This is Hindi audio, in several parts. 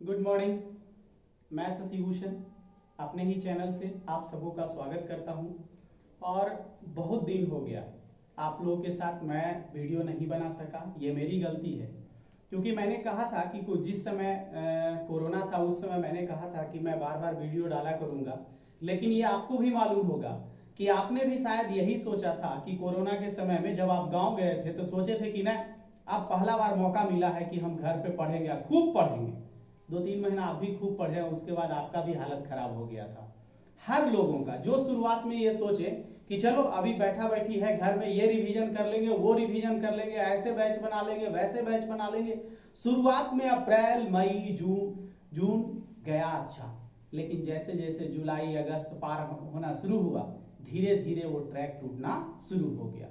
Good morning. मैं शशि भूषण अपने ही चैनल से आप सबों का स्वागत करता हूं। और बहुत दिन हो गया आप लोगों के साथ मैं वीडियो नहीं बना सका, ये मेरी गलती है। क्योंकि मैंने कहा था कि कुछ जिस समय कोरोना था उस समय मैंने कहा था कि मैं बार बार वीडियो डाला करूंगा। लेकिन ये आपको भी मालूम होगा कि आपने भी शायद यही सोचा था कि कोरोना के समय में जब आप गाँव गए थे तो सोचे थे कि ना अब पहला बार मौका मिला है कि हम घर पे पढ़ेंगे, खूब पढ़ेंगे। 2-3 महीना आप भी खूब पढ़े, उसके बाद आपका भी हालत खराब हो गया था। हर लोगों का जो शुरुआत में ये सोचे कि चलो अभी बैठा बैठी है घर में, ये रिवीजन कर लेंगे, वो रिवीजन कर लेंगे, ऐसे बैच बना लेंगे, वैसे बैच बना लेंगे। शुरुआत में अप्रैल मई जून गया अच्छा, लेकिन जैसे जैसे जुलाई अगस्त पार होना शुरू हुआ धीरे धीरे वो ट्रैक टूटना शुरू हो गया।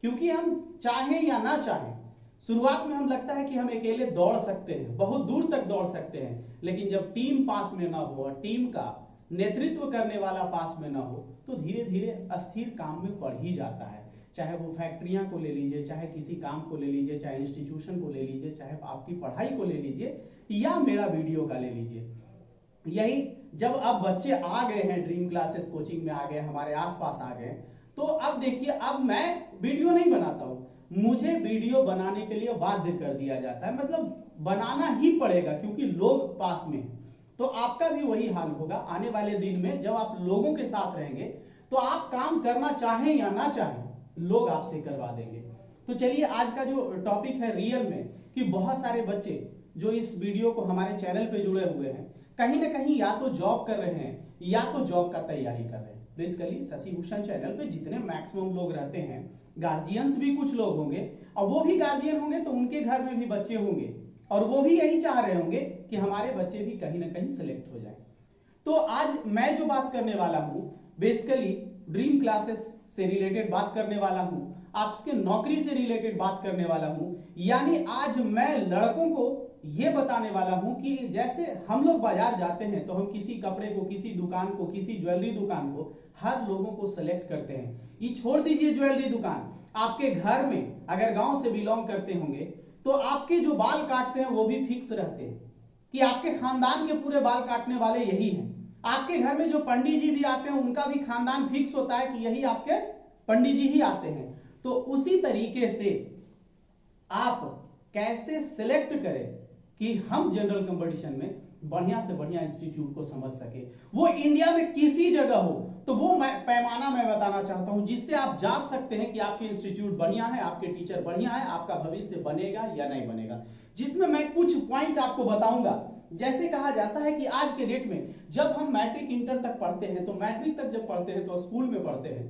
क्योंकि हम चाहें या ना चाहें, शुरुआत में हम लगता है कि हम अकेले दौड़ सकते हैं, बहुत दूर तक दौड़ सकते हैं, लेकिन जब टीम पास में ना हो और टीम का नेतृत्व करने वाला पास में ना हो तो धीरे धीरे अस्थिर काम में बढ़ ही जाता है। चाहे वो फैक्ट्रियां को ले लीजिए, चाहे किसी काम को ले लीजिए, चाहे इंस्टीट्यूशन को ले लीजिए, चाहे आपकी पढ़ाई को ले लीजिए या मेरा वीडियो का ले लीजिए। यही जब अब बच्चे आ गए हैं, ड्रीम क्लासेस कोचिंग में आ गए, हमारे आसपास आ गए, तो अब देखिए अब मैं वीडियो नहीं बनाता हूं, मुझे वीडियो बनाने के लिए बाध्य कर दिया जाता है। मतलब बनाना ही पड़ेगा क्योंकि लोग पास में। तो आपका भी वही हाल होगा आने वाले दिन में, जब आप लोगों के साथ रहेंगे तो आप काम करना चाहें या ना चाहें लोग आपसे करवा देंगे। तो चलिए आज का जो टॉपिक है रियल में, कि बहुत सारे बच्चे जो इस वीडियो को हमारे चैनल पे जुड़े हुए हैं कहीं ना कहीं या तो जॉब कर रहे हैं या तो जॉब का तैयारी कर रहे हैं। बेसिकली शशि भूषण चैनल पे जितने मैक्सिमम लोग रहते हैं, गार्जियंस भी कुछ लोग होंगे, और वो भी गार्जियन होंगे तो उनके घर में भी बच्चे होंगे और वो भी यही चाह रहे होंगे कि हमारे बच्चे भी कहीं ना कहीं सिलेक्ट हो जाए। तो आज मैं जो बात करने वाला हूं बेसिकली ड्रीम क्लासेस से रिलेटेड बात करने वाला हूं, आपके नौकरी से रिलेटेड बात करने वाला हूं। यानी आज मैं लड़कों को यह बताने वाला हूं कि जैसे हम लोग बाजार जाते हैं तो हम किसी कपड़े को, किसी दुकान को, किसी ज्वेलरी दुकान को, हर लोगों को सिलेक्ट करते हैं। ये छोड़ दीजिए ज्वेलरी दुकान, आपके घर में अगर गांव से बिलोंग करते होंगे तो आपके जो बाल काटते हैं वो भी फिक्स रहते हैं कि आपके खानदान के पूरे बाल काटने वाले यही हैं। आपके घर में जो पंडित जी भी आते हैं उनका भी खानदान फिक्स होता है कि यही आपके पंडित जी ही आते हैं। तो उसी तरीके से आप कैसे सिलेक्ट करें कि हम जनरल कंपटीशन में बढ़िया से बढ़िया इंस्टीट्यूट को समझ सके, वो इंडिया में किसी जगह हो, तो वो पैमाना मैं बताना चाहता हूं जिससे आप जान सकते हैं कि आपके इंस्टीट्यूट बढ़िया है, आपके टीचर बढ़िया है, आपका भविष्य बनेगा या नहीं बनेगा। जिसमें मैं कुछ पॉइंट आपको बताऊंगा। जैसे कहा जाता है कि आज के डेट में जब हम मैट्रिक इंटर तक पढ़ते हैं, तो मैट्रिक तक जब पढ़ते हैं तो स्कूल में पढ़ते हैं,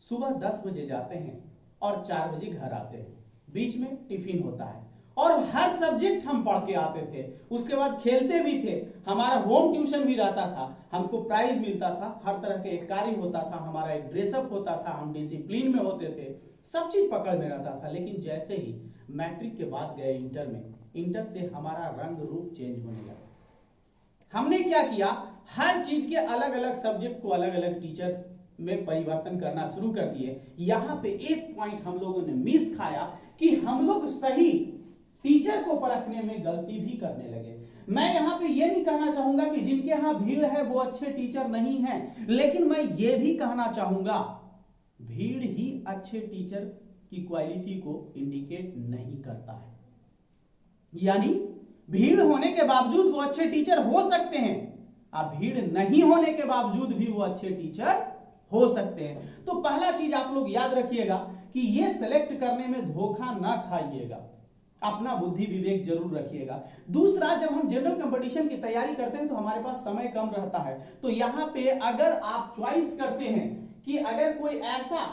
सुबह 10 बजे जाते हैं और 4 बजे घर आते हैं, बीच में टिफिन होता है और हर सब्जेक्ट हम पढ़ के आते थे। उसके बाद खेलते भी थे, हमारा होम ट्यूशन भी रहता था, हमको प्राइज मिलता था, हर तरह के एक कार्य होता था, हमारा एक ड्रेसअप होता था, हम डिसिप्लिन में होते थे, सब चीज पकड़ में रहता था। लेकिन जैसे ही मैट्रिक के बाद गए इंटर में, इंटर से हमारा रंग रूप चेंज होने लगा। हमने क्या किया, हर चीज के अलग अलग सब्जेक्ट को अलग अलग टीचर्स में परिवर्तन करना शुरू कर दिए। यहां पे एक पॉइंट हम लोगों ने मिस खाया कि हम लोग सही टीचर को परखने में गलती भी करने लगे। मैं यहां पे ये नहीं कहना चाहूंगा कि जिनके यहां भीड़ है वो अच्छे टीचर नहीं हैं, लेकिन मैं ये भी कहना चाहूंगा भीड़ ही अच्छे टीचर की क्वालिटी को इंडिकेट नहीं करता है। यानी भीड़ होने के बावजूद वो अच्छे टीचर हो सकते हैं, अब भीड़ नहीं होने के बावजूद भी वो अच्छे टीचर हो सकते हैं। तो पहला चीज आप लोग याद रखिएगा कि ये सेलेक्ट करने में धोखा ना खाइएगा, अपना बुद्धि विवेक जरूर रखिएगा। दूसरा, जब हम जनरल कंपटीशन की तैयारी करते हैं तो हमारे पास समय कम रहता है। तो यहां पे अगर आप चॉइस करते हैं कि अगर कोई ऐसा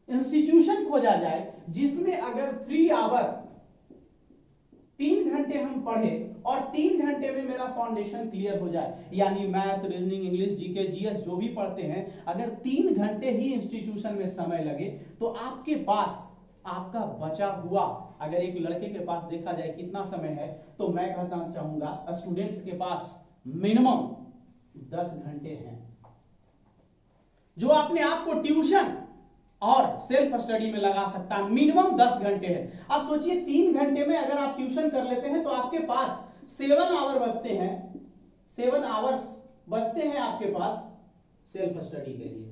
इंस्टीट्यूशन खोजा जाए जिसमें अगर 3 आवर 3 घंटे हम पढ़े और 3 घंटे में मेरा फाउंडेशन क्लियर हो जाए, यानी math, reasoning, English, GK, GS जो भी पढ़ते हैं, अगर 3 घंटे ही इंस्टीट्यूशन में समय लगे तो आपके पास आपका बचा हुआ, अगर एक लड़के के पास देखा जाए कितना समय है, तो मैं कहना चाहूंगा स्टूडेंट्स के पास मिनिमम 10 घंटे हैं जो अपने आप को ट्यूशन और सेल्फ स्टडी में लगा सकता है। मिनिमम 10 घंटे है। अब सोचिए 3 घंटे में अगर आप ट्यूशन कर लेते हैं तो आपके पास 7 आवर बचते हैं, 7 आवर्स बचते हैं आपके पास सेल्फ स्टडी के लिए।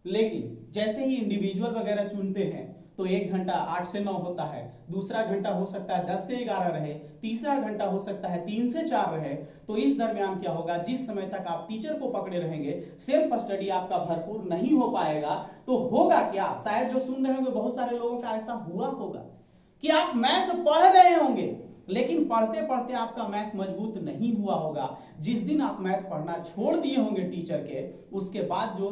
लेकिन जैसे ही इंडिविजुअल वगैरह चुनते हैं तो 1 घंटा 8 से 9 होता है, दूसरा घंटा हो सकता है 10 से 11 रहे, तीसरा घंटा हो सकता है 3 से 4 रहे। तो इस दरमियान क्या होगा, जिस समय तक आप टीचर को पकड़े रहेंगे सेल्फ स्टडी आपका भरपूर नहीं हो पाएगा। तो होगा क्या, शायद जो सुन रहे होंगे बहुत सारे लोगों का ऐसा हुआ होगा कि आप मैथ पढ़ रहे होंगे लेकिन पढ़ते पढ़ते आपका मैथ मजबूत नहीं हुआ होगा। जिस दिन आप मैथ पढ़ना छोड़ दिए होंगे टीचर के, उसके बाद जो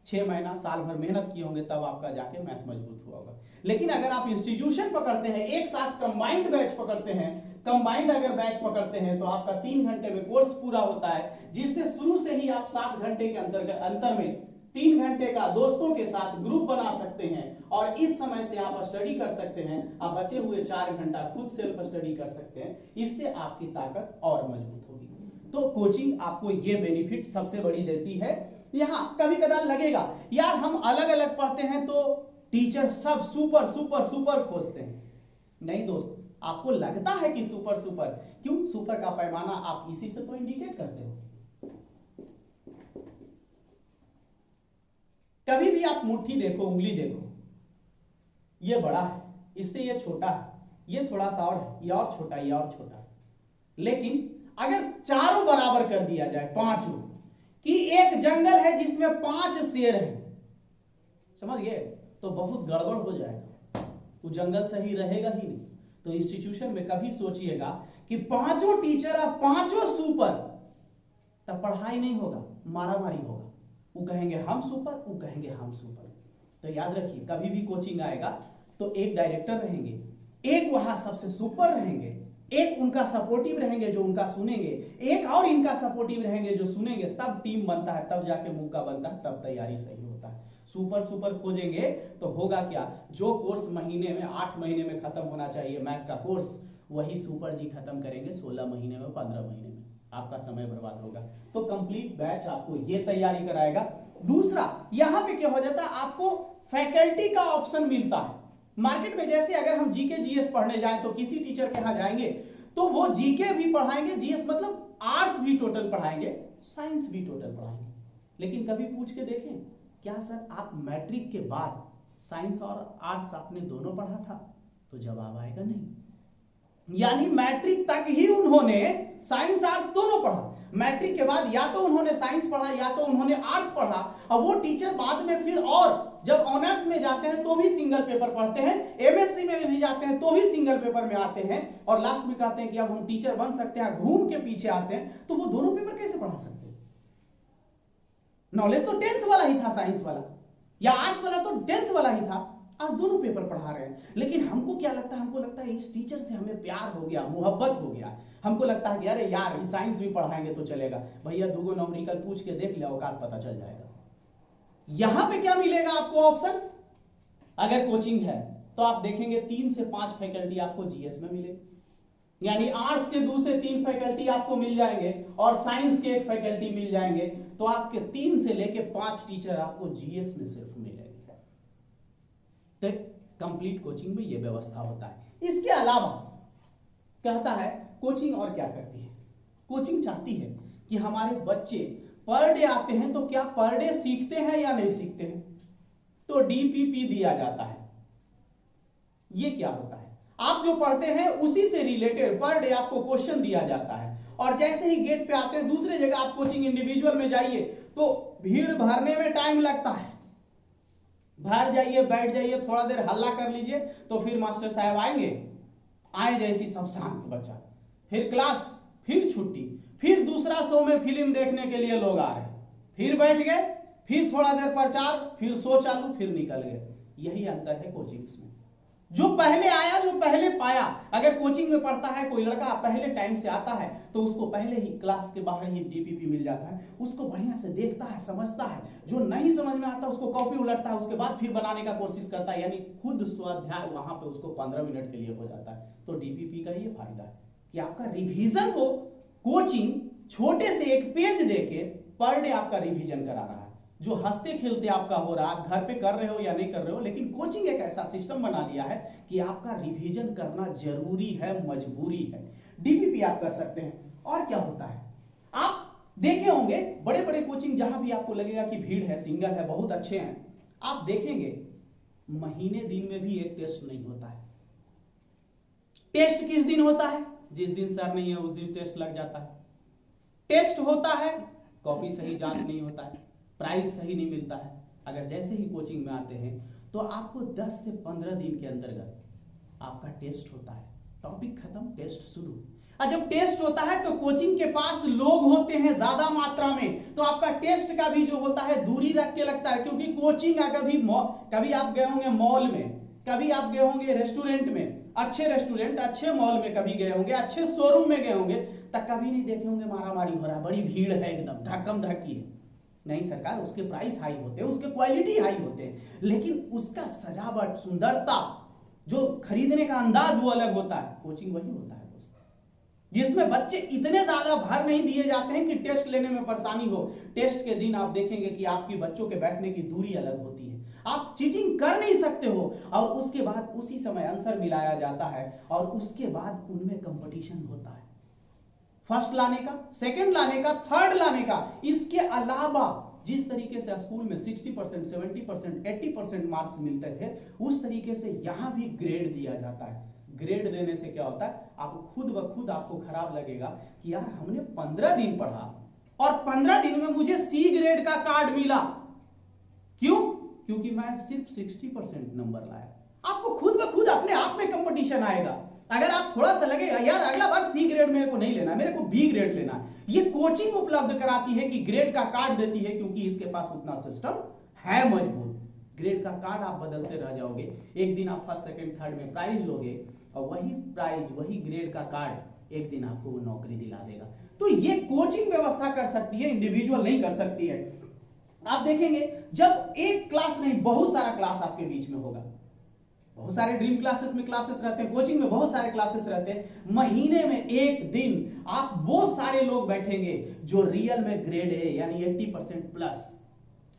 6 महीना साल भर मेहनत किए होंगे तब आपका जाके मैथ मजबूत हुआ होगा। लेकिन अगर आप इंस्टीट्यूशन पकड़ते हैं, एक साथ कंबाइंड बैच पकड़ते हैं, कंबाइंड अगर बैच पकड़ते हैं तो आपका 3 घंटे में कोर्स पूरा होता है, जिससे शुरू से ही आप 7 घंटे के अंतर में 3 घंटे का दोस्तों के साथ ग्रुप बना सकते हैं और इस समय से आप स्टडी कर सकते हैं। आप बचे हुए 4 घंटा खुद सेल्फ स्टडी कर सकते हैं, इससे आपकी ताकत और मजबूत होगी। तो कोचिंग आपको ये बेनिफिट सबसे बड़ी देती है। यहां कभी कदार लगेगा यार हम अलग अलग पढ़ते हैं तो टीचर सब सुपर सुपर सुपर खोजते हैं। नहीं दोस्त, आपको लगता है कि सुपर सुपर, क्यों? सुपर का पैमाना आप इसी से तो इंडिकेट करते हो। कभी भी आप मुट्ठी देखो, उंगली देखो, ये बड़ा है, इससे ये छोटा है, ये थोड़ा सा और है, ये और छोटा, ये और छोटा। लेकिन अगर चारों बराबर कर दिया जाए, पांचों, कि एक जंगल है जिसमें 5 शेर हैं, समझ गए, तो बहुत गड़बड़ हो जाएगा, वो जंगल सही रहेगा ही नहीं। तो इंस्टीट्यूशन में कभी सोचिएगा कि 5 टीचर और 5 सुपर, तब पढ़ाई नहीं होगा, मारामारी होगा। वो कहेंगे हम सुपर, वो कहेंगे हम सुपर। तो याद रखिए, कभी भी कोचिंग आएगा तो एक डायरेक्टर रहेंगे, एक वहां सबसे सुपर रहेंगे, एक उनका सपोर्टिव रहेंगे जो उनका सुनेंगे, एक और इनका सपोर्टिव रहेंगे जो सुनेंगे, तब टीम बनता है, तब जाके मौका बनता है, तब तैयारी सही होता है। सुपर सुपर खोजेंगे तो होगा क्या, जो कोर्स महीने में 8 महीने में खत्म होना चाहिए मैथ का कोर्स, वही सुपर जी खत्म करेंगे 16 महीने में, 15 महीने में, आपका समय बर्बाद होगा। तो कंप्लीट बैच आपको ये तैयारी कराएगा। दूसरा, यहां पे क्या हो जाता है, आपको फैकल्टी का ऑप्शन मिलता है। मार्केट में जैसे अगर हम जीके जीएस पढ़ने जाएं तो किसी टीचर के यहां जाएंगे तो वो जीके भी पढ़ाएंगे, जीएस मतलब आर्ट्स भी टोटल पढ़ाएंगे, साइंस भी टोटल पढ़ाएंगे। लेकिन कभी पूछ के देखें, क्या सर आप मैट्रिक के बाद साइंस और आर्ट्स आपने दोनों पढ़ा था? तो जवाब आएगा नहीं। यानी मैट्रिक तक ही उन्होंने साइंस आर्ट्स दोनों पढ़ा, मैट्रिक के बाद या तो उन्होंने साइंस पढ़ा या तो उन्होंने आर्ट्स पढ़ा। और वो टीचर बाद में फिर और जब ऑनर्स में जाते हैं तो भी सिंगल पेपर पढ़ते हैं, एमएससी में भी जाते हैं तो भी सिंगल पेपर में आते हैं, और लास्ट में कहते हैं कि अब हम टीचर बन सकते हैं, घूम के पीछे आते हैं। तो वो दोनों पेपर कैसे पढ़ा सकते हैं? नॉलेज तो 10th वाला ही था, साइंस वाला या आर्ट्स वाला तो 10th वाला ही था, आज दोनों पेपर पढ़ा रहे हैं। लेकिन हमको क्या लगता है, हमको लगता है इस टीचर से हमें प्यार हो गया, मोहब्बत हो गया, हमको लगता है कि अरे यार साइंस भी पढ़ाएंगे तो चलेगा, भैया 2 न्यूमेरिकल पूछ के देख ले, औकात पता चल जाएगा। यहां पे क्या मिलेगा आपको ऑप्शन, अगर कोचिंग है तो आप देखेंगे 3 से 5 फैकल्टी आपको जीएस में मिलेगी, यानी आर्ट्स के 2 से 3 फैकल्टी आपको मिल जाएंगे और साइंस के 1 फैकल्टी मिल जाएंगे। तो आपके 3 से लेके 5 टीचर आपको जीएस में सिर्फ मिलेंगे। तो कंप्लीट कोचिंग में यह व्यवस्था होता है। इसके अलावा कहता है कोचिंग और क्या करती है, कोचिंग चाहती है कि हमारे बच्चे पर डे आते हैं तो क्या पर डे सीखते हैं या नहीं सीखते हैं, तो डीपीपी दिया जाता है। ये क्या होता है, आप जो पढ़ते हैं उसी से रिलेटेड पर डे आपको क्वेश्चन दिया जाता है। और जैसे ही गेट पे आते हैं, दूसरे जगह आप कोचिंग इंडिविजुअल में जाइए तो भीड़ भरने में टाइम लगता है, भर जाइए, बैठ जाइए, थोड़ा देर हल्ला कर लीजिए तो फिर मास्टर साहब आएंगे, आए जैसी सब शांत बच्चा, फिर क्लास, फिर छुट्टी, फिर दूसरा शो में फिल्म देखने के लिए लोग आ रहे, फिर बैठ गए, फिर थोड़ा देर प्रचार, फिर शो चालू, फिर निकल गए। यही अंतर है कोचिंग्स में। जो पहले आया, जो पहले पाया, अगर कोचिंग में पढ़ता है कोई लड़का, पहले टाइम से आता है तो उसको पहले ही क्लास के बाहर ही डीपीपी मिल जाता है, उसको बढ़िया से देखता है, समझता है, जो नहीं समझ में आता उसको कॉपी उलटता है, उसके बाद फिर बनाने का कोशिश करता है, यानी खुद स्वाध्याय वहां पे उसको 15 मिनट के लिए हो जाता है। तो डीपीपी का ये फायदा है कि आपका रिवीजन को कोचिंग छोटे से 1 पेज देके पर डे आपका रिवीजन करा रहा है। जो हंसते खेलते आपका हो रहा, आप घर पे कर रहे हो या नहीं कर रहे हो, लेकिन कोचिंग एक ऐसा सिस्टम बना लिया है कि आपका रिवीजन करना जरूरी है, मजबूरी है। डीपीपी आप कर सकते हैं। और क्या होता है, आप देखे होंगे बड़े बड़े कोचिंग जहां भी आपको लगेगा कि भीड़ है, सिंगल है, बहुत अच्छे हैं, आप देखेंगे महीने दिन में भी एक टेस्ट नहीं होता है। टेस्ट किस दिन होता है? जिस दिन सर नहीं है उस दिन टेस्ट लग जाता है। टेस्ट होता है, कॉपी सही जांच नहीं होता है, प्राइस सही नहीं मिलता है। अगर जैसे ही कोचिंग में आते हैं तो आपको 10 से 15 दिन के अंतर्गत आपका टेस्ट होता है, टॉपिक खत्म, टेस्ट शुरू। और जब टेस्ट होता है तो कोचिंग के पास लोग होते हैं ज्यादा मात्रा में, तो आपका टेस्ट का भी जो होता है दूरी रख के लगता है, क्योंकि कोचिंग कभी आप गए होंगे मॉल में, कभी आप गए होंगे रेस्टोरेंट में, अच्छे रेस्टोरेंट, अच्छे मॉल में कभी गए होंगे, अच्छे शोरूम में गए होंगे, तब कभी नहीं देखे होंगे मारामारी हो रहा है, बड़ी भीड़ है, एकदम धक्कम धक्की है। नहीं सरकार, उसके प्राइस हाई होते हैं, उसके क्वालिटी हाई होते हैं, लेकिन उसका सजावट, सुंदरता, जो खरीदने का अंदाज वो अलग होता है। कोचिंग वही होता है दोस्तों, जिसमें बच्चे इतने ज्यादा भर नहीं दिए जाते हैं कि टेस्ट लेने में परेशानी हो। टेस्ट के दिन आप देखेंगे कि आपकी बच्चों के बैठने की दूरी अलग होती है, आप चीटिंग कर नहीं सकते हो, और उसके बाद उसी समय आंसर मिलाया जाता है, और उसके बाद उनमें कंपटीशन होता है, फर्स्ट लाने का, सेकंड लाने का, थर्ड लाने का। इसके अलावा जिस तरीके से स्कूल में 60%, 70%, 80% मार्क्स मिलते थे, उस तरीके से यहां भी ग्रेड दिया जाता है। ग्रेड देने से क्या होता है, आपको खुद ब खुद आपको खराब लगेगा कि यार हमने 15 दिन पढ़ा और 15 दिन में मुझे सी ग्रेड का कार्ड मिला। क्यों? क्योंकि मैं सिर्फ 60% नंबर लाया। आपको खुद ब खुद अपने आप में कंपटीशन आएगा। अगर आप थोड़ा सा लगेगा यार अगला बार सी ग्रेड मेरे को नहीं लेना, मेरे को बी ग्रेड लेना, ये कोचिंग उपलब्ध कराती है कि ग्रेड का कार्ड देती है, क्योंकि इसके पास उतना सिस्टम है मजबूत। ग्रेड का कार्ड आप बदलते रह जाओगे, एक दिन आप फर्स्ट सेकंड थर्ड में प्राइज लोगे, और वही प्राइज, वही ग्रेड का कार्ड एक दिन आपको वो नौकरी दिला देगा। तो ये कोचिंग व्यवस्था कर सकती है, इंडिविजुअल नहीं कर सकती है। आप देखेंगे जब एक क्लास नहीं, बहुत सारा क्लास आपके बीच में होगा, बहुत सारे ड्रीम क्लासेस में क्लासेस रहते हैं, कोचिंग में बहुत सारे क्लासेस रहते हैं। महीने में एक दिन आप वो सारे लोग बैठेंगे जो रियल में ग्रेड है, यानी 80% प्लस।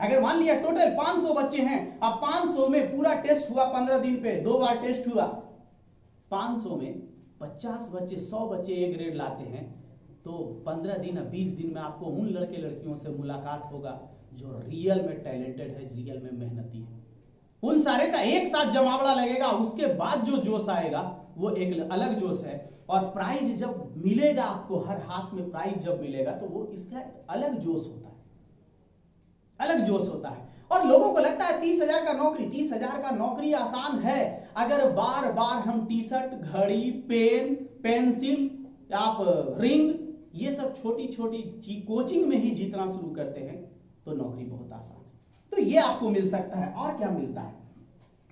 अगर मान लिया टोटल 500 बच्चे हैं, अब 500 में पूरा टेस्ट हुआ 15 दिन पे, 2 बार टेस्ट हुआ, 500 में 50 बच्चे, 100 बच्चे ए ग्रेड लाते हैं, तो 15 दिन, 20 दिन में आपको उन लड़के लड़कियों से मुलाकात होगा जो रियल में टैलेंटेड है, रियल में मेहनती है। उन सारे का एक साथ जमावड़ा लगेगा, उसके बाद जो जोश आएगा वो एक अलग जोश है। और प्राइज जब मिलेगा आपको, हर हाथ में प्राइज जब मिलेगा, तो वो इसका अलग जोश होता है, अलग जोश होता है। और लोगों को लगता है 30,000 का नौकरी, 30,000 का नौकरी आसान है। अगर बार बार हम टी शर्ट, घड़ी, पेन, पेंसिल, आप रिंग, ये सब छोटी छोटी चीज कोचिंग में ही जीतना शुरू करते हैं, तो नौकरी बहुत आसान है। तो ये आपको मिल सकता है। और क्या मिलता है,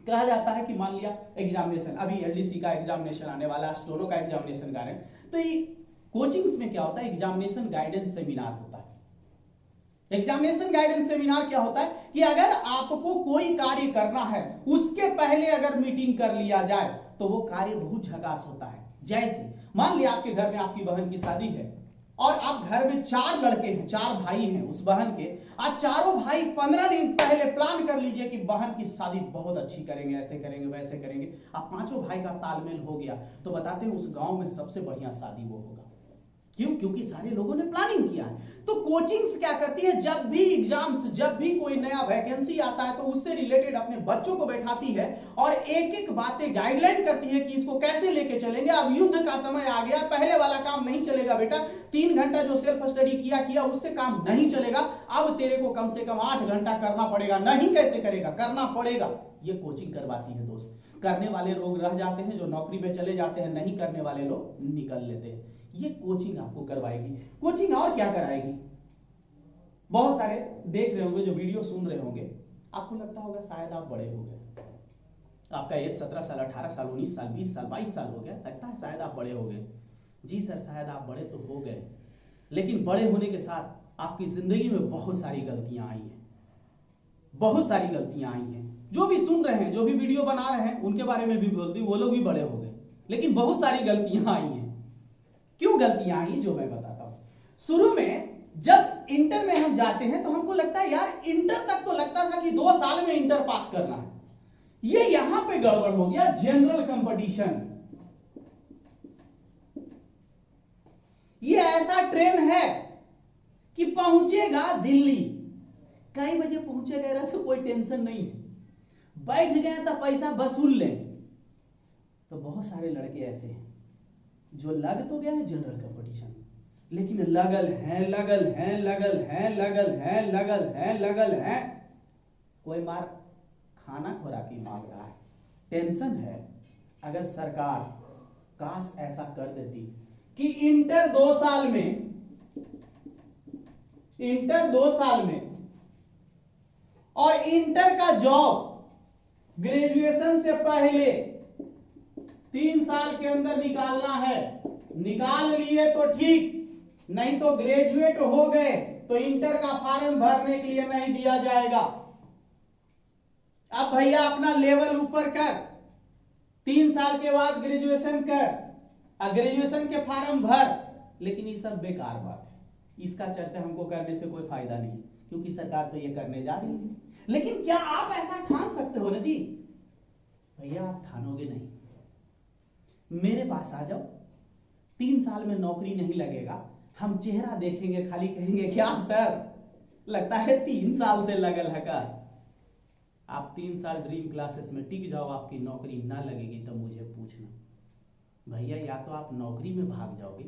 कहा जाता है कि मान लिया एग्जामिनेशन, अभी एलडीसी का एग्जामिनेशन आने वाला है, स्टोनो का एग्जामिनेशन आ रहे हैं, तो ये कोचिंग्स में क्या होता है, एग्जामिनेशन गाइडेंस सेमिनार होता है। एग्जामिनेशन गाइडेंस सेमिनार क्या होता है कि अगर आपको कोई कार्य करना है, उसके पहले अगर मीटिंग कर लिया जाए तो वो कार्य बहुत झकास होता है। जैसे मान लिया आपके घर में आपकी बहन की शादी है, और आप घर में 4 लड़के हैं, 4 भाई हैं उस बहन के, आज चारों भाई 15 दिन पहले प्लान कर लीजिए कि बहन की शादी बहुत अच्छी करेंगे, ऐसे करेंगे, वैसे करेंगे। आप 5 भाई का तालमेल हो गया, तो बताते हैं उस गांव में सबसे बढ़िया शादी वो होगा। क्यों? क्योंकि सारे लोगों ने प्लानिंग किया है। तो कोचिंग्स क्या करती है, जब भी एग्जाम्स, जब भी कोई नया वैकेंसी आता है, तो उससे रिलेटेड अपने बच्चों को बैठाती है और एक एक बातें गाइडलाइन करती है कि इसको कैसे लेके चलेंगे। अब युद्ध का समय आ गया, पहले वाला काम नहीं चलेगा बेटा, 3 घंटा जो सेल्फ स्टडी किया उससे काम नहीं चलेगा, अब तेरे को कम से कम 8 घंटा करना पड़ेगा। नहीं कैसे करेगा, करना पड़ेगा। ये कोचिंग करवाती है दोस्त। करने वाले लोग रह जाते हैं, जो नौकरी में चले जाते हैं, नहीं करने वाले लोग निकल लेते हैं। ये कोचिंग आपको करवाएगी। कोचिंग और क्या कराएगी, बहुत सारे देख रहे होंगे, जो वीडियो सुन रहे होंगे, आपको लगता होगा शायद आप बड़े हो गए, आपका एज 17 साल, 18 साल, 19 साल, 20 साल, 22 साल हो गया, लगता है शायद आप बड़े हो गए। जी सर, शायद आप बड़े तो हो गए, लेकिन बड़े होने के साथ आपकी जिंदगी में बहुत सारी गलतियां आई हैं, बहुत सारी गलतियां आई हैं। जो भी सुन रहे हैं, जो भी वीडियो बना रहे हैं, उनके बारे में भी बोल दी, वो लोग भी बड़े हो गए, लेकिन बहुत सारी गलतियां आई हैं। क्यों गलतियां आई, जो मैं बताता हूं। शुरू में जब इंटर में हम जाते हैं तो हमको लगता है यार इंटर तक तो लगता था कि 2 साल में इंटर पास करना है, ये यहां पे गड़बड़ हो गया। जनरल कंपटीशन, ये ऐसा ट्रेन है कि पहुंचेगा दिल्ली, कई बजे पहुंचेगा ऐसा कोई टेंशन नहीं है, बैठ गए तो पैसा वसूल लें। तो बहुत सारे लड़के ऐसे हैं जो लग तो गए हैं जनरल कंपटीशन, लेकिन लगल है लगल है लगल है लगल है लगल है लगल है, कोई मार खाना खुराकी मांग रहा है, टेंशन है। अगर सरकार काश ऐसा कर देती कि इंटर 2 साल में और इंटर का जॉब ग्रेजुएशन से पहले 3 साल के अंदर निकालना है, निकाल लिए तो ठीक, नहीं तो ग्रेजुएट हो गए तो इंटर का फॉर्म भरने के लिए नहीं दिया जाएगा। अब भैया अपना लेवल ऊपर कर, 3 साल के बाद ग्रेजुएशन कर, ग्रेजुएशन के फॉर्म भर। लेकिन ये सब बेकार बात है, इसका चर्चा हमको करने से कोई फायदा नहीं, क्योंकि सरकार तो ये करने जा रही है। लेकिन क्या आप ऐसा ठान सकते हो ना जी? भैया आप ठानोगे नहीं, मेरे पास आ जाओ, 3 साल में नौकरी नहीं लगेगा, हम चेहरा देखेंगे, खाली कहेंगे क्या सर लगता है 3 साल से लगल है का। आप 3 साल ड्रीम क्लासेस में टिक जाओ, आपकी नौकरी ना लगेगी तो मुझे पूछना। भैया या तो आप नौकरी में भाग जाओगे,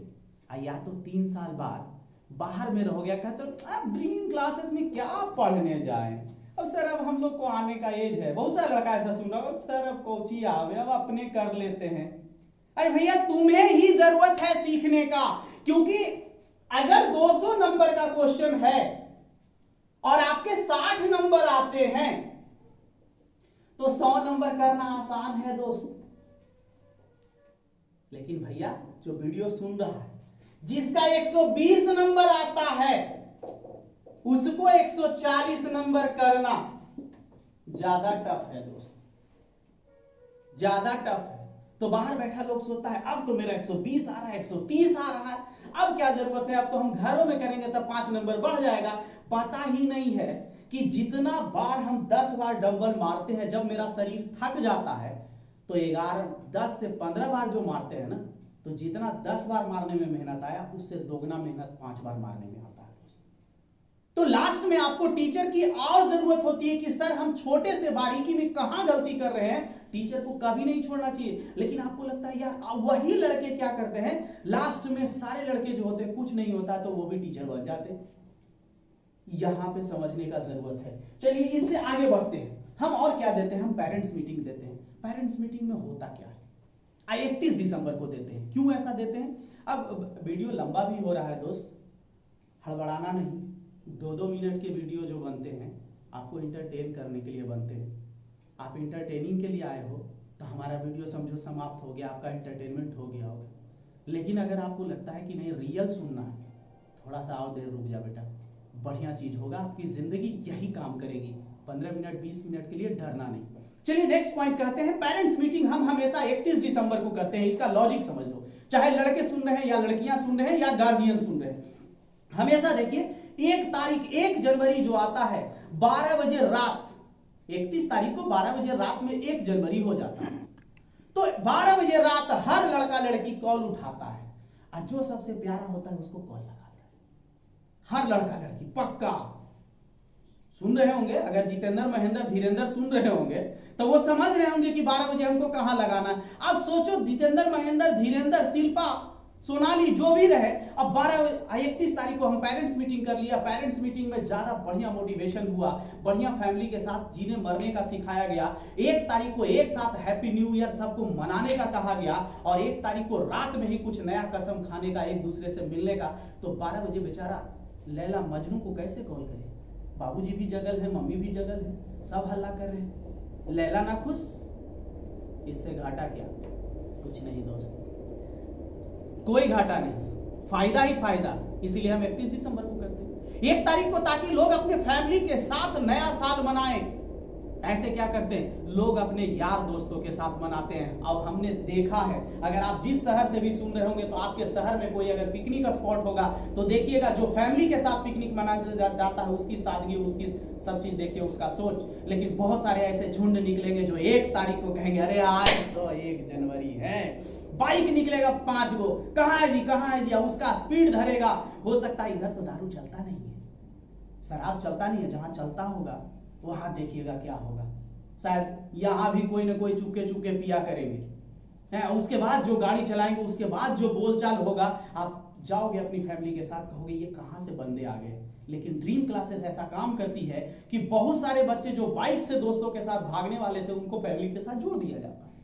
या तो 3 साल बाद बाहर में रहोगे। कहते अब ड्रीम क्लासेस में क्या पढ़ने जाएं, अब सर अब हम लोग को आने का एज है। बहुत सारा लड़का ऐसा सुन रहा है, सर अब कोची आवे, अब अपने कर लेते हैं। अरे भैया तुम्हें ही जरूरत है सीखने का, क्योंकि अगर 200 नंबर का क्वेश्चन है और आपके 60 नंबर आते हैं तो 100 नंबर करना आसान है दोस्त। लेकिन भैया जो वीडियो सुन रहा है, जिसका 120 नंबर आता है उसको 140 नंबर करना ज्यादा टफ है दोस्त, ज्यादा टफ है। तो बाहर बैठा लोग सोचता है अब तो मेरा 120 आ रहा है, 130 आ रहा है, अब क्या जरूरत है, अब तो हम घरों में करेंगे तब 5 नंबर बढ़ जाएगा। पता ही नहीं है कि जितना बार हम 10 बार डंबल मारते हैं, जब मेरा शरीर थक जाता है तो 10 से 15 बार जो मारते हैं ना, तो जितना 10 बार मारने में मेहनत आया उससे दोगुना मेहनत 5 बार मारने में आता है। तो लास्ट में आपको टीचर की और जरूरत होती है कि सर हम छोटे से बारीकी में कहां गलती कर रहे हैं, टीचर को कभी नहीं छोड़ना चाहिए। लेकिन आपको लगता है यार वही लड़के क्या करते हैं, लास्ट में सारे लड़के जो होते हैं कुछ नहीं होता तो वो भी टीचर बन जाते हैं। यहां पे समझने का जरूरत है। चलिए इससे आगे बढ़ते हैं, हम और क्या देते हैं, हम पेरेंट्स मीटिंग देते हैं। पेरेंट्स मीटिंग में होता क्या है, 31 दिसंबर को देते हैं। क्यों ऐसा देते हैं? अब वीडियो लंबा भी हो रहा है दोस्त, हड़बड़ाना नहीं। 2-2 मिनट के वीडियो जो बनते हैं आपको इंटरटेन करने के लिए बनते हैं। आप इंटरटेनिंग के लिए आए हो तो हमारा वीडियो समझो समाप्त हो गया, आपका इंटरटेनमेंट हो गया होगा। लेकिन अगर आपको लगता है कि नहीं रियल सुनना है, थोड़ा सा और देर रुक जा बेटा, बढ़िया चीज होगा, आपकी जिंदगी यही काम करेगी। 15 मिनट 20 मिनट के लिए डरना नहीं। चलिए नेक्स्ट पॉइंट कहते हैं, पेरेंट्स मीटिंग हम हमेशा 31 दिसंबर को करते हैं। इसका लॉजिक समझ लो, चाहे लड़के सुन रहे हैं या लड़कियां सुन रहे हैं या गार्जियन सुन रहे हैं, हमेशा देखिए 1 जनवरी जो आता है 12 बजे रात, 31 तारीख को 12 बजे रात में 1 जनवरी हो जाता है। तो 12 बजे रात हर लड़का लड़की कॉल उठाता है और जो सबसे प्यारा होता है उसको कॉल लगाता है। हर लड़का लड़की पक्का सुन रहे होंगे, अगर जितेंद्र महेंद्र धीरेंद्र सुन रहे होंगे तो वो समझ रहे होंगे कि 12 बजे हमको कहां लगाना है। अब सोचो जितेंद्र महेंद्र धीरेंद्र शिल्पा सोनाली जो भी रहे, अब 31 तारीख को हम पेरेंट्स मीटिंग कर लिया। पेरेंट्स मीटिंग में ज्यादा बढ़िया मोटिवेशन हुआ, बढ़िया फैमिली के साथ जीने मरने का सिखाया गया। 1 तारीख को एक साथ हैप्पी न्यू ईयर सबको मनाने का कहा गया और 1 तारीख को रात में ही कुछ नया कसम खाने का, एक दूसरे से मिलने का। तो 12 बजे बेचारा लैला मजनू को कैसे कॉल करे? बाबूजी भी जगल है, मम्मी भी जगल है, सब हल्ला कर रहे हैं, लैला ना खुश। इससे घाटा क्या? कुछ नहीं दोस्त, कोई घाटा नहीं, फायदा ही फायदा। इसीलिए हम 31 दिसंबर को करते हैं 1 तारीख को, ताकि लोग अपने फैमिली के साथ नया साल मनाएं। ऐसे क्या करते हैं लोग अपने यार दोस्तों के साथ मनाते हैं। अब हमने देखा है, अगर आप जिस शहर से भी सुन रहे होंगे तो आपके शहर में कोई अगर पिकनिक स्पॉट होगा तो देखिएगा जो फैमिली के साथ पिकनिक मनाया जाता है उसकी सादगी, उसकी सब चीज देखिए, उसका सोच। लेकिन बहुत सारे ऐसे झुंड निकलेंगे जो 1 तारीख को कहेंगे अरे आज तो 1 जनवरी है, बाइक निकलेगा 5 गो, कहाँ है जी कहाँ है जी, उसका स्पीड धरेगा। हो सकता है इधर तो दारू चलता नहीं है, शराब चलता नहीं है, जहां चलता होगा वहां देखिएगा क्या होगा, शायद यहां भी कोई ना कोई चुपके चुपके पिया करेंगे है। उसके बाद जो गाड़ी चलाएंगे, उसके बाद जो बोलचाल होगा, आप जाओगे अपनी फैमिली के साथ, कहोगे ये कहां से बंदे आ गए। लेकिन ड्रीम क्लासेस ऐसा काम करती है कि बहुत सारे बच्चे जो बाइक से दोस्तों के साथ भागने वाले थे उनको फैमिली के साथ जोड़ दिया जाता है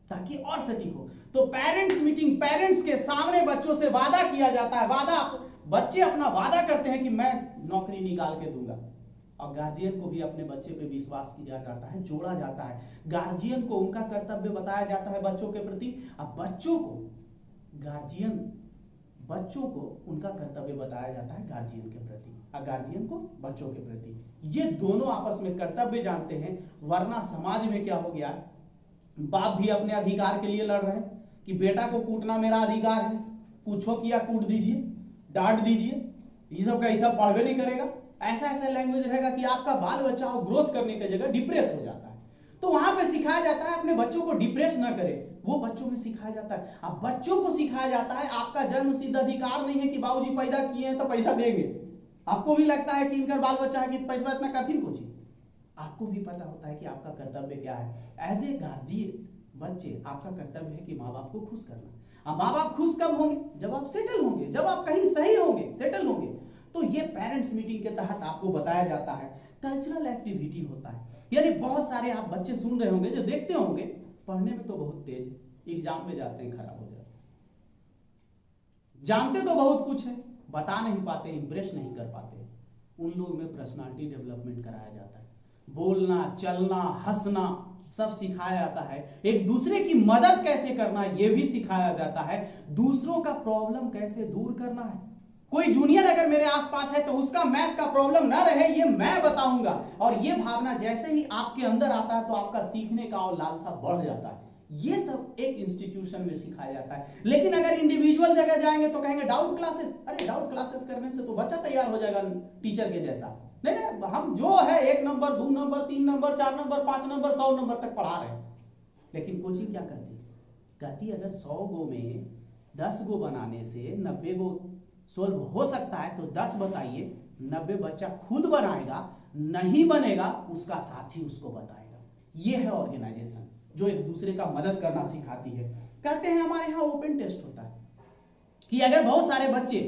ताकि और सटीक हो। तो पेरेंट्स मीटिंग, पेरेंट्स के सामने बच्चों से वादा किया जाता है, वादा बच्चे अपना वादा करते हैं कि मैं नौकरी निकाल के दूंगा। और गार्जियन को भी अपने बच्चे पे विश्वास किया जाता है, जोड़ा जाता है। गार्जियन को उनका कर्तव्य बताया जाता है बच्चों के प्रति, अब बच्चों को गार्जियन, बच्चों को उनका कर्तव्य बताया जाता है गार्जियन के प्रति, और गार्जियन को बच्चों के प्रति। ये दोनों आपस में कर्तव्य जानते हैं, वरना समाज में क्या हो गया, बाप भी अपने अधिकार के लिए लड़ रहे हैं कि बेटा को कूटना मेरा अधिकार है, पूछो किया कूट दीजिए, डांट दीजिए, ये सब का ये सब पढ़वे नहीं करेगा। ऐसा ऐसा लैंग्वेज रहेगा कि आपका बाल बच्चा ग्रोथ करने की जगह डिप्रेस हो जाता है। तो वहां पे सिखाया जाता है अपने बच्चों को डिप्रेस ना करे, वो बच्चों में सिखाया जाता है। अब बच्चों को सिखाया जाता है आपका जन्म सिद्ध अधिकार नहीं है कि बाबूजी पैदा किए हैं तो पैसा देंगे। आपको भी लगता है कि इनका बाल बच्चा है कि पैसा इतना कठिन कुछ, आपको भी पता होता है कि आपका कर्तव्य क्या है। एज ए गार्जियन बच्चे, आपका कर्तव्य है कि माँ बाप को खुश करना। अब माँ बाप खुश कब होंगे, जब आप सेटल होंगे, जब आप कहीं सही होंगे, सेटल होंगे। तो ये पेरेंट्स मीटिंग के तहत आपको बताया जाता है। कल्चरल एक्टिविटी होता है, यानी बहुत सारे आप बच्चे सुन रहे होंगे जो देखते होंगे पढ़ने में तो बहुत तेज है, एग्जाम में जाते हैं खराब हो जाते, जानते तो बहुत कुछ है, बता नहीं पाते, इंप्रेस नहीं कर पाते। उन लोग में पर्सनालिटी डेवलपमेंट कराया जाता है, बोलना, चलना, हंसना सब सिखाया जाता है। एक दूसरे की मदद कैसे करना यह भी सिखाया जाता है। दूसरों का प्रॉब्लम कैसे दूर करना है। कोई जूनियर अगर मेरे आसपास है तो उसका मैथ का प्रॉब्लम ना रहे ये मैं बताऊंगा। और ये भावना जैसे ही आपके अंदर आता है तो आपका सीखने का और लालसा बढ़ जाता है। ये सब एक इंस्टीट्यूशन में सिखाया जाता है। लेकिन अगर इंडिविजुअल जगह जाएंगे तो कहेंगे डाउट क्लासेस। अरे डाउट क्लासेस करने से तो बच्चा तैयार हो जाएगा टीचर के जैसा। नहीं नहीं, हम जो है 1 number 2 number 3 number 4 number 5 number 100 number तक पढ़ा रहे हैं। लेकिन कोचिंग क्या कहती अगर 100 गो में 10 गो बनाने से 90 गो सोल्व हो सकता है तो 10 बताइए, 90 बच्चा खुद बनाएगा, नहीं बनेगा उसका साथी उसको बताएगा। ये है ऑर्गेनाइजेशन जो एक दूसरे का मदद करना सिखाती है। कहते हैं हमारे यहाँ ओपन टेस्ट होता है कि अगर बहुत सारे बच्चे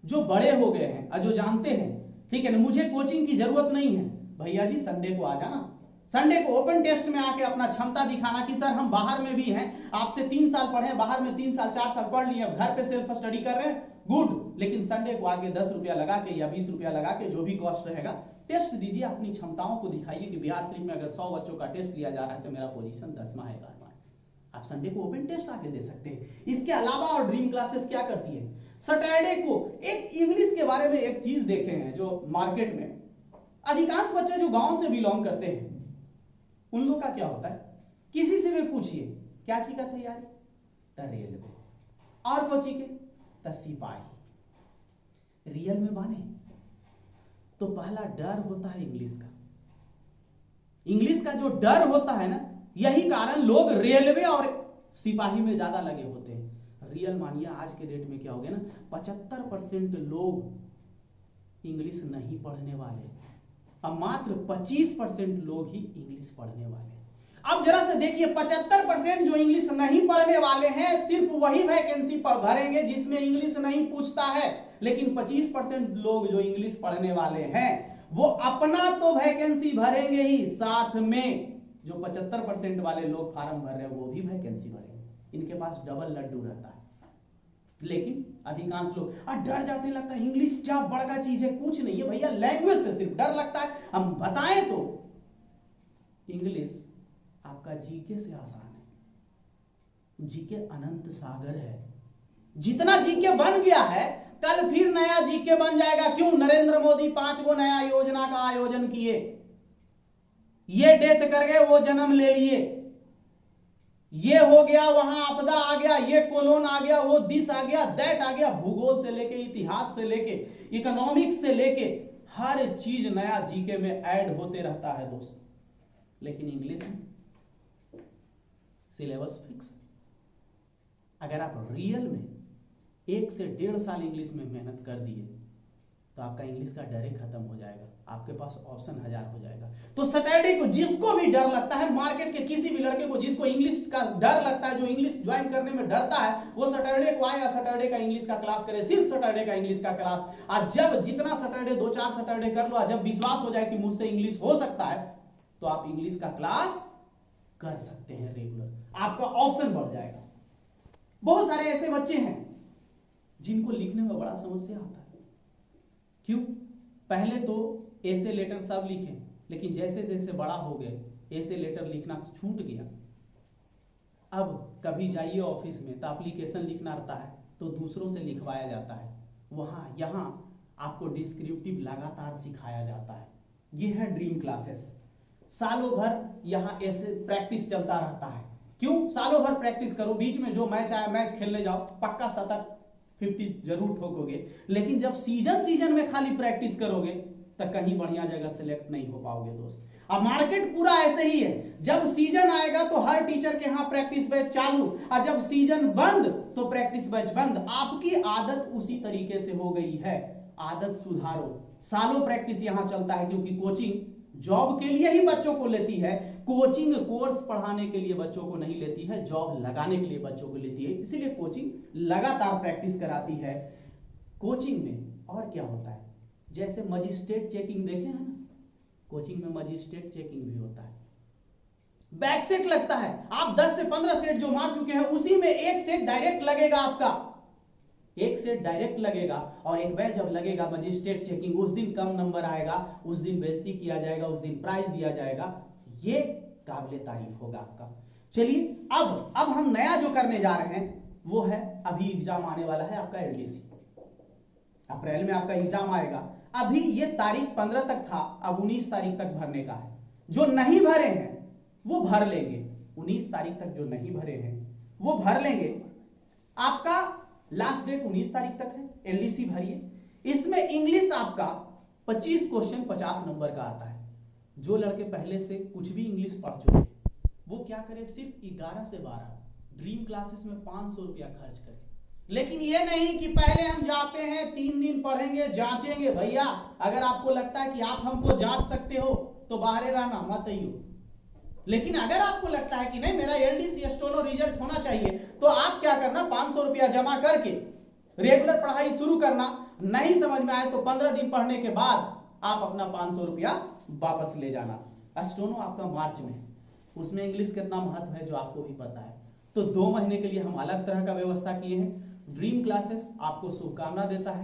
जो बड़े हो गए हैं और जो जानते हैं ठीक है ना, मुझे कोचिंग की जरूरत नहीं है, भैया जी संडे को आ जाना, संडे को ओपन टेस्ट में आके अपना क्षमता दिखाना कि सर हम बाहर में भी हैं, आपसे 3 साल पढ़े, बाहर में 3 साल 4 साल पढ़ लिए, घर पे सेल्फ स्टडी कर रहे हैं, गुड। लेकिन संडे को आके 10 रुपया लगा के या 20 रुपया लगा के जो भी कॉस्ट रहेगा टेस्ट दीजिए, अपनी क्षमताओं को दिखाइए कि बिहार शरीफ में अगर 100 बच्चों का टेस्ट लिया जा रहा है तो मेरा पोजीशन 10वां है 11वां है। आप संडे को ओपन टेस्ट आके दे सकते हैं। इसके अलावा और ड्रीम क्लासेस क्या करती है, सैटरडे को एक इंग्लिश के बारे में एक चीज देखे हैं जो मार्केट में अधिकांश बच्चे जो गांव से बिलोंग करते हैं उन लोग का क्या होता है, किसी से भी पूछिए क्या चीज का तैयारी, रेलवे और कोची के सिपाही, रियल में बने तो पहला डर होता है इंग्लिश का। इंग्लिश का जो डर होता है ना, यही कारण लोग रेलवे और सिपाही में ज्यादा लगे होते हैं। रियल मानिए आज के डेट में क्या हो गया ना, 75% लोग इंग्लिश नहीं पढ़ने वाले, अब मात्र 25% लोग ही इंग्लिश पढ़ने वाले। अब जरा से देखिए 75% जो इंग्लिश नहीं पढ़ने वाले हैं सिर्फ वही वैकेंसी भरेंगे जिसमें इंग्लिश नहीं पूछता है, लेकिन 25% लोग जो इंग्लिश पढ़ने वाले हैं वो अपना तो वैकेंसी भरेंगे ही, साथ में जो 75% वाले लोग फॉर्म भर रहे हैं वो भी वैकेंसी भरेंगे। इनके पास डबल लड्डू रहता है। लेकिन अधिकांश लोग डर जाते, लगता है इंग्लिश क्या बड़का चीज है, कुछ नहीं है भैया, लैंग्वेज से सिर्फ डर लगता है। हम बताएं तो इंग्लिश आपका जीके से आसान है, जीके अनंत सागर है, जितना जीके बन गया है कल फिर नया जीके बन जाएगा। क्यों, नरेंद्र मोदी 5 गो नया योजना का आयोजन किए, ये डेथ कर गए, वो जन्म ले लिए, ये हो गया, वहां आपदा आ गया, ये कोलोन आ गया, वो दिस आ गया, दैट आ गया। भूगोल से लेके, इतिहास से लेके, इकोनॉमिक्स से लेके हर चीज नया जीके में ऐड होते रहता है दोस्त। लेकिन इंग्लिश में सिलेबस फिक्स है। अगर आप रियल में 1 से 1.5 साल इंग्लिश में मेहनत कर दिए तो आपका इंग्लिश का डर ही खत्म हो जाएगा, आपके पास ऑप्शन 1000 हो जाएगा। तो सैटरडे को जिसको भी डर लगता है, मार्केट के किसी भी लड़के को जिसको इंग्लिश का डर लगता है, जो इंग्लिश ज्वाइन करने में डरता है, वो सैटरडे को आए, सैटरडे का इंग्लिश का क्लास करे, सिर्फ सैटरडे का इंग्लिश का क्लास। और जब जितना सैटरडे 2-4 सैटरडे कर लो, जब विश्वास हो जाए कि मुझसे इंग्लिश हो सकता है, तो आप इंग्लिश का क्लास कर सकते हैं रेगुलर, आपका ऑप्शन बढ़ जाएगा। बहुत सारे ऐसे बच्चे हैं जिनको लिखने में बड़ा समस्या आता है। क्यों? पहले तो ऐसे लेटर सब लिखे, लेकिन जैसे जैसे बड़ा हो गए ऐसे लेटर लिखना छूट गया। अब कभी जाइए ऑफिस में तो एप्लीकेशन लिखना रहता है तो दूसरों से लिखवाया जाता है, वहां यहां आपको डिस्क्रिप्टिव लगातार सिखाया जाता है। यह है ड्रीम क्लासेस। सालों भर यहां ऐसे प्रैक्टिस चलता रहता है। क्यों? सालों भर प्रैक्टिस करो, बीच में जो मैच आया मैच खेलने जाओ, पक्का 70-50 जरूर ठोकोगे। लेकिन जब सीजन में खाली प्रैक्टिस करोगे तो कहीं बढ़िया जगह सेलेक्ट नहीं हो पाओगे दोस्त। अब मार्केट पूरा ऐसे ही है, जब सीजन आएगा तो हर टीचर के यहाँ प्रैक्टिस बैच चालू, और जब सीजन बंद तो प्रैक्टिस बैच बंद। आपकी आदत उसी तरीके से हो गई है, आदत सुधारो। सालों प्रैक्टिस यहां चलता है, क्योंकि कोचिंग जॉब के लिए ही बच्चों को लेती है, कोचिंग कोर्स पढ़ाने के लिए बच्चों को नहीं लेती है, जॉब लगाने के लिए बच्चों को लेती है। इसीलिए कोचिंग लगातार प्रैक्टिस कराती है। कोचिंग में और क्या होता है, जैसे मजिस्ट्रेट चेकिंग देखे हैं ना, कोचिंग में मजिस्ट्रेट चेकिंग भी होता है। बैक सेट लगता है, आप 10 से 15 सेट जो मार चुके हैं उसी में एक सेट डायरेक्ट लगेगा, आपका एक सेट डायरेक्ट लगेगा। और एक बैच जब लगेगा मजिस्ट्रेट चेकिंग, उस दिन कम नंबर आएगा, उस दिन बेइज्जती किया जाएगा, उस दिन प्राइज दिया जाएगा। ये काबिले तारीफ होगा आपका। चलिए अब हम नया जो करने जा रहे हैं वो है, अभी एग्जाम आने वाला है आपका एलडीसी, अप्रैल में आपका एग्जाम आएगा। अभी ये तारीख 15 तक था, अब 19 तारीख तक भरने का है। जो नहीं भरे हैं वो भर लेंगे, 19 तारीख तक जो नहीं भरे हैं वो भर लेंगे। आपका लास्ट डेट 19 तारीख तक है, एलडीसी भरिए। इसमें इंग्लिश आपका 25 क्वेश्चन 50 नंबर का आता है। जो लड़के पहले से कुछ भी इंग्लिश पढ़ चुके हैं वो क्या करें, सिर्फ 11 से 12 ड्रीम क्लासेस में 500 रुपया खर्च करें। लेकिन ये नहीं कि पहले हम जाते हैं 3 दिन पढ़ेंगे जांचेंगे। भैया अगर आपको लगता है कि आप हमको जांच सकते हो तो बाहर रहना, मत आइयो। लेकिन अगर आपको लगता है कि नहीं मेरा एलडीसी स्टोनो रिजल्ट होना चाहिए, तो आप क्या करना, 500 रुपया जमा करके रेगुलर पढ़ाई शुरू करना। नहीं समझ में आए तो 15 दिन पढ़ने के बाद आप अपना 500 रुपया वापस ले जाना। स्टोनो आपका मार्च में, उसमें इंग्लिश कितना महत्व है जो आपको भी पता है। तो 2 महीने के लिए हम अलग तरह का व्यवस्था किए हैं। ड्रीम क्लासेस आपको शुभकामना देता है।